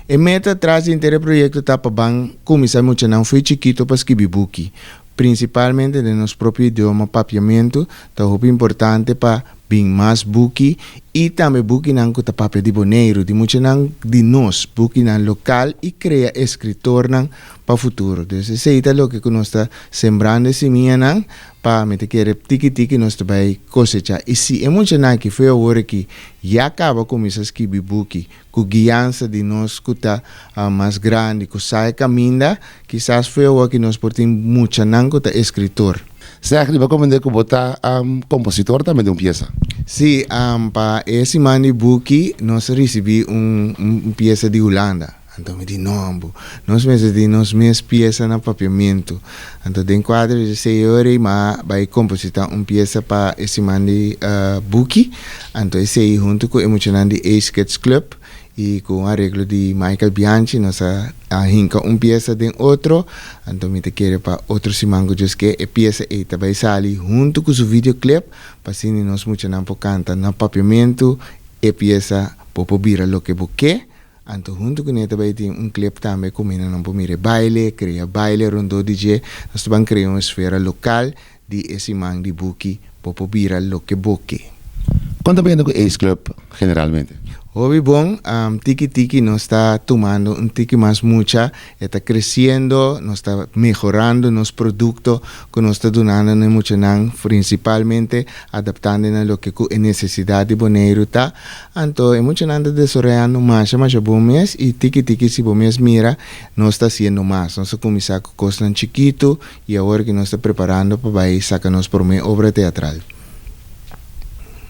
E meta atrás de inteiro projeto tá para bang começar muito não foi chiquito para escrever book, principalmente no nosso próprio idioma, papiamento, tá muito importante para bem mais book e também book não que tá papel de boneiro, de muito não de nós, book não local e cria escritor não para futuro. Então esse é o que nós está sembrando semilla não para me querer tiki nós vai cosechar. E se é muito não que foi a hora que já acaba começar a escrever book com guiança de nós que tá mais grande, que sai caminha, quizás foi a hora que nós portamos muito não que tá escritor. Zeg, die komen que botar compositor também de uma peça. Sim, para esse mani buki nós recebemos peça de Holanda. Então me diz, não, nós mesmos peça na papiamento. Então tem quadro de 6 horas, mas vai compositar uma peça para esse mani buki. Então esse aí junto com o emocionante Sketch Club e com o arreglo de Michael Bianchi, nós hinca uma peça de outro, então me te quer para outro simango just que a peça aí também sai junto com o videoclip, para assim nós muito não canta na papiamento e peça para virar lo que boque. Então junto com ele também tem clip também como não para mire baile, cria baile rondo DJ, nós vamos criar uma esfera local de esse man de buki para virar lo que boque. Quanto bem do Ace Club generalmente? Hoy bom, tiki nos está tomando un tiki más mucha, está creciendo, nos está mejorando los productos que nos está donando mucho, principalmente adaptando a lo que es necesidad de boneiro ta. Entonces, mucho desarrollando más bom mes y tiki si bom mes mira, nos está haciendo más. Nos comenzamos con cosas chiquito y ahora que nos está preparando para sacarnos por una obra teatral.